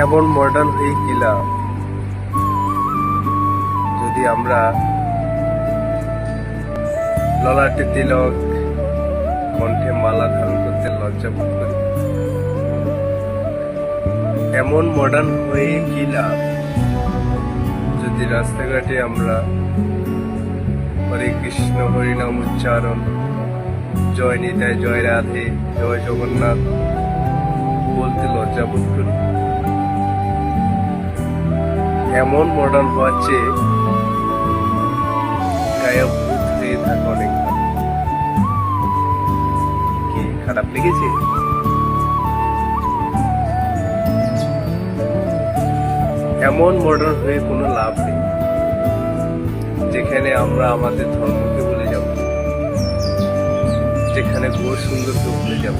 এমন মডার্ন হয়ে গেলাম, যদি আমরা ললাটে তিলক, কণ্ঠে মালা ধারণ করতে লজ্জা বোধ করি। এমন মডার্ন হয়ে গেলাম, যদি রাস্তাঘাটে আমরা হরে কৃষ্ণ হরিনাম উচ্চারণ, জয় নিতাই, জয় রাধে, জয় জগন্নাথ বলতে লজ্জা বোধ করি। এমন মডার্ন হওয়ার চেয়ে গায়ক ভূত হয়ে থাকা অনেক ভালো। কি খারাপ লেগেছে? এমন মডার্ন হয়ে কোনো লাভ নেই, যেখানে আমরা আমাদের ধর্মকে ভুলে যাব, যেখানে গো সুন্দরকে ভুলে যাব।